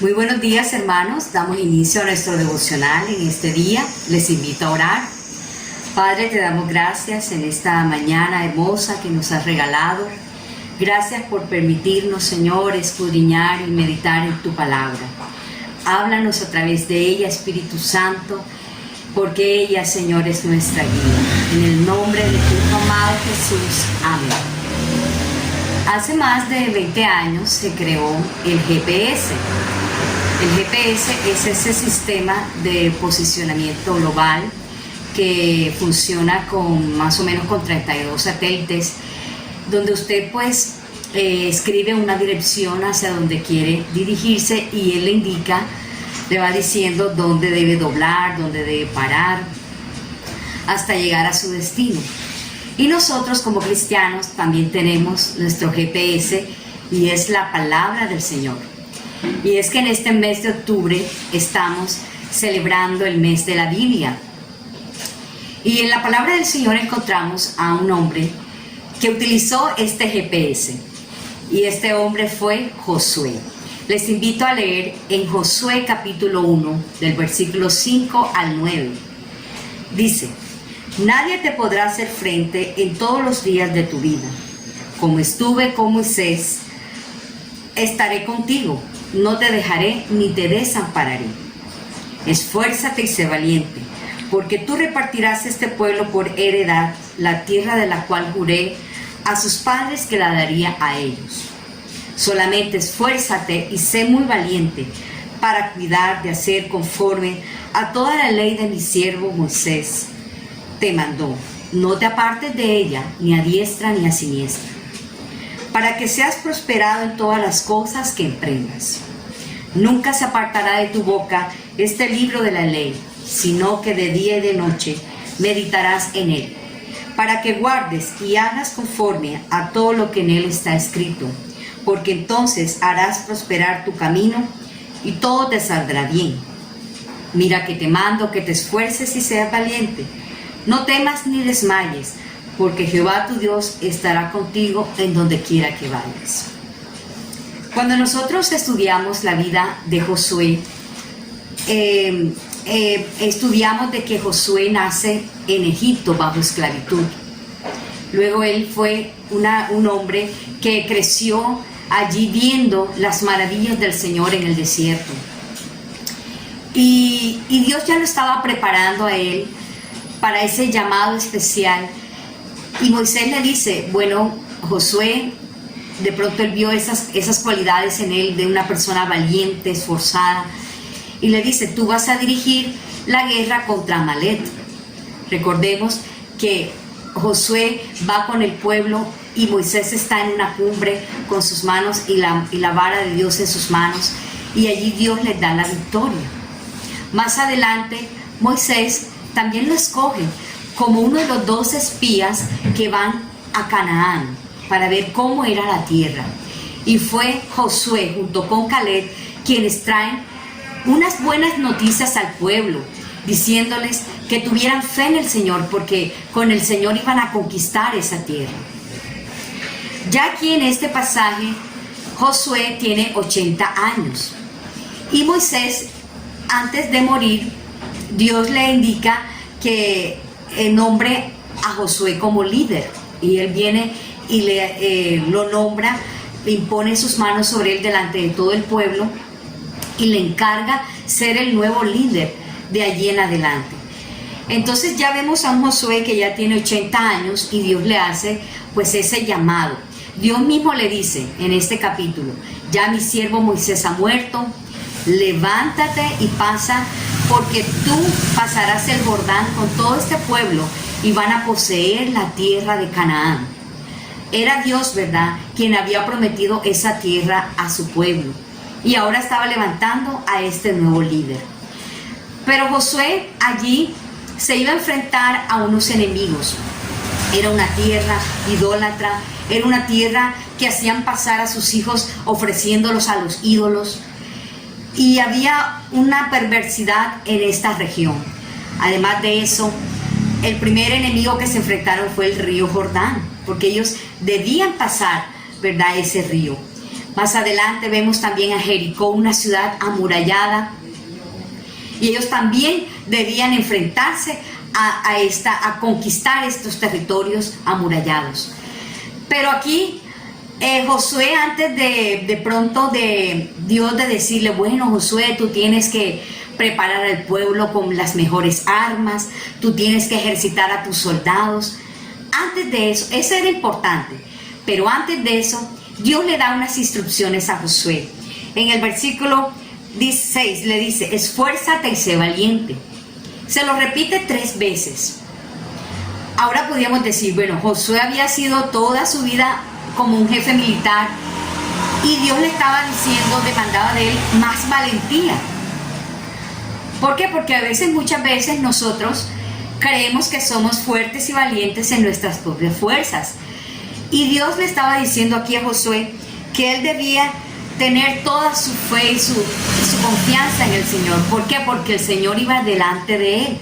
Muy buenos días, hermanos. Damos inicio a nuestro devocional en este día. Les invito a orar. Padre, te damos gracias en esta mañana hermosa que nos has regalado. Gracias por permitirnos, Señor, escudriñar y meditar en tu palabra. Háblanos a través de ella, Espíritu Santo, porque ella, Señor, es nuestra guía. En el nombre de tu amado Jesús. Amén. Hace más de 20 años se creó el GPS. El GPS es ese sistema de posicionamiento global que funciona con más o menos con 32 satélites, donde usted escribe una dirección hacia donde quiere dirigirse y él le indica, le va diciendo dónde debe doblar, dónde debe parar, hasta llegar a su destino. Y nosotros como cristianos también tenemos nuestro GPS y es la palabra del Señor. Y es que en este mes de octubre estamos celebrando el mes de la Biblia. Y en la palabra del Señor encontramos a un hombre que utilizó este GPS. Y este hombre fue Josué. Les invito a leer en Josué capítulo 1, del versículo 5 al 9. Dice: nadie te podrá hacer frente en todos los días de tu vida. Como estuve con Moisés, estaré contigo. No te dejaré ni te desampararé. Esfuérzate y sé valiente, porque tú repartirás este pueblo por heredad, la tierra de la cual juré a sus padres que la daría a ellos. Solamente esfuérzate y sé muy valiente para cuidar de hacer conforme a toda la ley de mi siervo Moisés te mandó. No te apartes de ella, ni a diestra ni a siniestra, para que seas prosperado en todas las cosas que emprendas. Nunca se apartará de tu boca este libro de la ley, sino que de día y de noche meditarás en él, para que guardes y hagas conforme a todo lo que en él está escrito, porque entonces harás prosperar tu camino y todo te saldrá bien. Mira que te mando que te esfuerces y seas valiente. No temas ni desmayes, porque Jehová tu Dios estará contigo en donde quiera que vayas. Cuando nosotros estudiamos la vida de Josué, estudiamos de que Josué nace en Egipto bajo esclavitud. Luego él fue un hombre que creció allí viendo las maravillas del Señor en el desierto. Y Dios ya lo estaba preparando a él para ese llamado especial. Y Moisés le dice, bueno, Josué, de pronto él vio esas cualidades en él de una persona valiente, esforzada, y le dice, tú vas a dirigir la guerra contra Amalek. Recordemos que Josué va con el pueblo y Moisés está en una cumbre con sus manos y la vara de Dios en sus manos, y allí Dios les da la victoria. Más adelante Moisés también lo escoge como uno de los 12 espías que van a Canaán para ver cómo era la tierra. Y fue Josué junto con Caleb quienes traen unas buenas noticias al pueblo, diciéndoles que tuvieran fe en el Señor, porque con el Señor iban a conquistar esa tierra. Ya aquí en este pasaje, Josué tiene 80 años. Y Moisés, antes de morir, Dios le indica que nombre a Josué como líder. Y él viene y lo nombra, le impone sus manos sobre él delante de todo el pueblo y le encarga ser el nuevo líder de allí en adelante. Entonces ya vemos a un Josué que ya tiene 80 años y Dios le hace ese llamado. Dios mismo le dice en este capítulo, ya mi siervo Moisés ha muerto, levántate y pasa, porque tú pasarás el Jordán con todo este pueblo y van a poseer la tierra de Canaán. Era Dios, ¿verdad?, quien había prometido esa tierra a su pueblo, y ahora estaba levantando a este nuevo líder. Pero Josué allí se iba a enfrentar a unos enemigos. Era una tierra idólatra, era una tierra que hacían pasar a sus hijos ofreciéndolos a los ídolos. Y había una perversidad en esta región. Además de eso, el primer enemigo que se enfrentaron fue el río Jordán, porque ellos debían pasar, ¿verdad?, ese río. Más adelante vemos también a Jericó, una ciudad amurallada. Y ellos también debían enfrentarse a conquistar estos territorios amurallados. Pero aquí Josué, antes de pronto de Dios de decirle, bueno, Josué, tú tienes que preparar al pueblo con las mejores armas, tú tienes que ejercitar a tus soldados. Antes de eso era importante, pero antes de eso, Dios le da unas instrucciones a Josué. En el versículo 16 le dice, esfuérzate y sé valiente. Se lo repite 3 veces. Ahora podríamos decir, bueno, Josué había sido toda su vida como un jefe militar y Dios le estaba diciendo, demandaba de él más valentía. ¿Por qué? Porque muchas veces nosotros creemos que somos fuertes y valientes en nuestras propias fuerzas. Y Dios le estaba diciendo aquí a Josué que él debía tener toda su fe y su confianza en el Señor. ¿Por qué? Porque el Señor iba delante de él.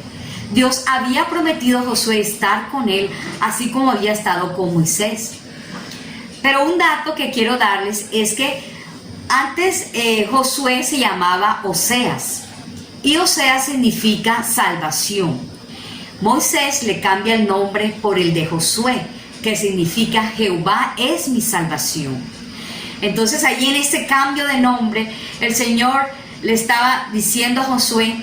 Dios había prometido a Josué estar con él, así como había estado con Moisés. Pero un dato que quiero darles es que antes Josué se llamaba Oseas, y Oseas significa salvación. Moisés le cambia el nombre por el de Josué, que significa Jehová es mi salvación. Entonces allí en este cambio de nombre, el Señor le estaba diciendo a Josué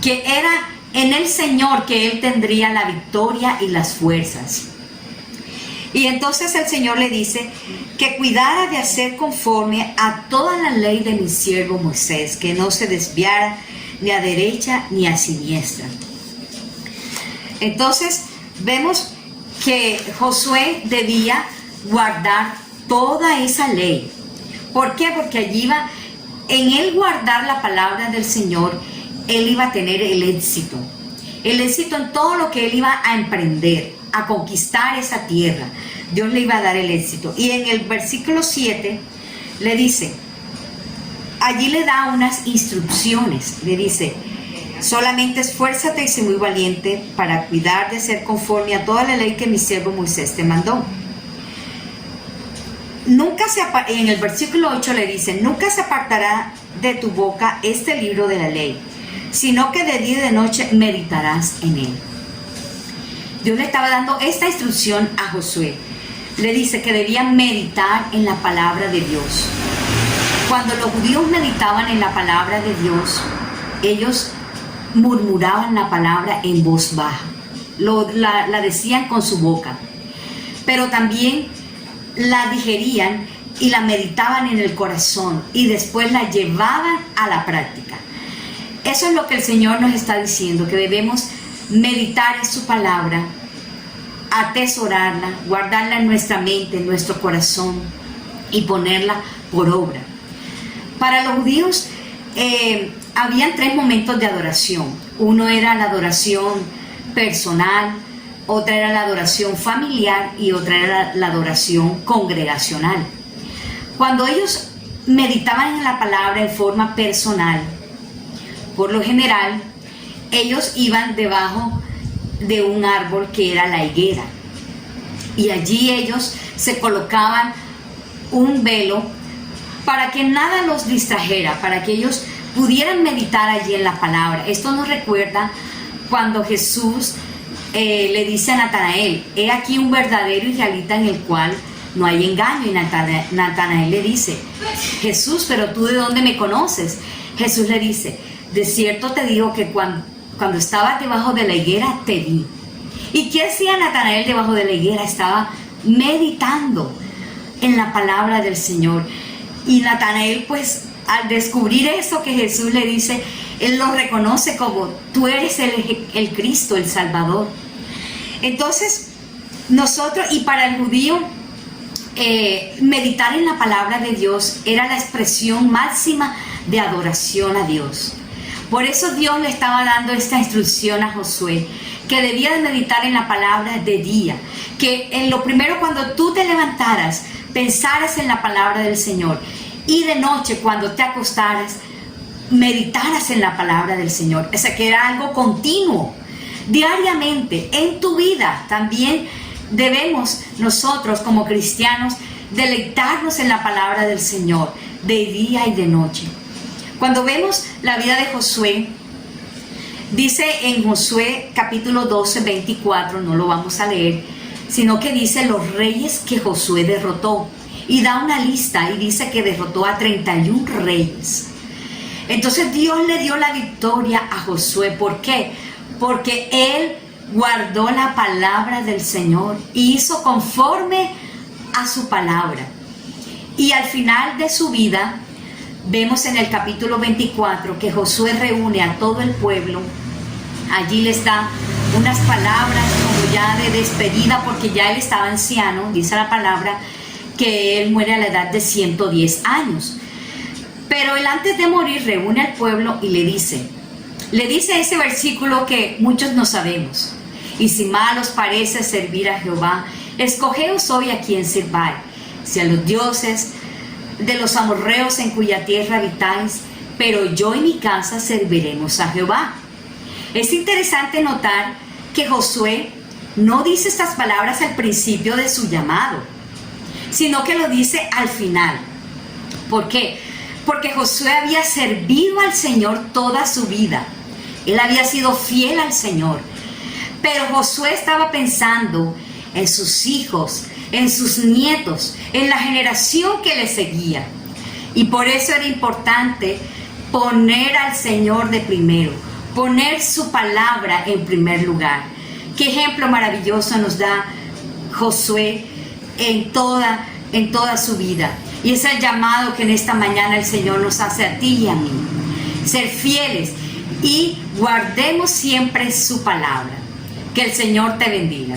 que era en el Señor que él tendría la victoria y las fuerzas. Y entonces el Señor le dice que cuidara de hacer conforme a toda la ley de mi siervo Moisés, que no se desviara ni a derecha ni a siniestra. Entonces vemos que Josué debía guardar toda esa ley. ¿Por qué? Porque allí iba, en él guardar la palabra del Señor, él iba a tener el éxito en todo lo que él iba a emprender, a conquistar esa tierra. Dios le iba a dar el éxito. Y en el versículo 7 le dice, allí le da unas instrucciones, le dice, solamente esfuérzate y sé muy valiente para cuidar de ser conforme a toda la ley que mi siervo Moisés te mandó. En el versículo 8 le dice, nunca se apartará de tu boca este libro de la ley, sino que de día y de noche meditarás en él. Dios le estaba dando esta instrucción a Josué. Le dice que debía meditar en la palabra de Dios. Cuando los judíos meditaban en la palabra de Dios, ellos murmuraban la palabra en voz baja, la decían con su boca, pero también la digerían y la meditaban en el corazón y después la llevaban a la práctica. Eso es lo que el Señor nos está diciendo, que debemos meditar en su palabra, atesorarla, guardarla en nuestra mente, en nuestro corazón y ponerla por obra. Para los judíos habían 3 momentos de adoración. Uno era la adoración personal, otra era la adoración familiar y otra era la adoración congregacional. Cuando ellos meditaban en la palabra en forma personal, por lo general, ellos iban debajo de un árbol que era la higuera. Y allí ellos se colocaban un velo para que nada los distrajera, para que ellos pudieran meditar allí en la palabra. Esto nos recuerda cuando Jesús le dice a Natanael, he aquí un verdadero israelita en el cual no hay engaño. Y Natanael le dice, Jesús, pero tú ¿de dónde me conoces? Jesús le dice, de cierto te digo que cuando estabas debajo de la higuera te vi. ¿Y qué hacía Natanael debajo de la higuera? Estaba meditando en la palabra del Señor. Y Natanael, pues, al descubrir eso que Jesús le dice, él lo reconoce como tú eres el Cristo, el Salvador. Entonces, nosotros, y para el judío, meditar en la palabra de Dios era la expresión máxima de adoración a Dios. Por eso Dios le estaba dando esta instrucción a Josué, que debía de meditar en la palabra de día, que en lo primero cuando tú te levantaras, pensaras en la palabra del Señor, y de noche cuando te acostaras, meditaras en la palabra del Señor. O sea, que era algo continuo, diariamente, en tu vida. También debemos nosotros como cristianos deleitarnos en la palabra del Señor de día y de noche. Cuando vemos la vida de Josué, dice en Josué capítulo 12, 24, no lo vamos a leer, sino que dice los reyes que Josué derrotó. Y da una lista y dice que derrotó a 31 reyes. Entonces Dios le dio la victoria a Josué. ¿Por qué? Porque él guardó la palabra del Señor y hizo conforme a su palabra. Y al final de su vida, vemos en el capítulo 24 que Josué reúne a todo el pueblo. Allí les da unas palabras como ya de despedida, porque ya él estaba anciano, dice la palabra, que él muere a la edad de 110 años. Pero él antes de morir reúne al pueblo y le dice ese versículo que muchos no sabemos: y si mal os parece servir a Jehová, escogeos hoy a quien sirváis, si a los dioses de los amorreos en cuya tierra habitáis, pero yo y mi casa serviremos a Jehová. Es interesante notar que Josué no dice estas palabras al principio de su llamado, sino que lo dice al final. ¿Por qué? Porque Josué había servido al Señor toda su vida. Él había sido fiel al Señor. Pero Josué estaba pensando en sus hijos, en sus nietos, en la generación que le seguía. Y por eso era importante poner al Señor de primero, poner su palabra en primer lugar. Qué ejemplo maravilloso nos da Josué en toda su vida. Y es el llamado que en esta mañana el Señor nos hace a ti y a mí. Ser fieles y guardemos siempre su palabra. Que el Señor te bendiga.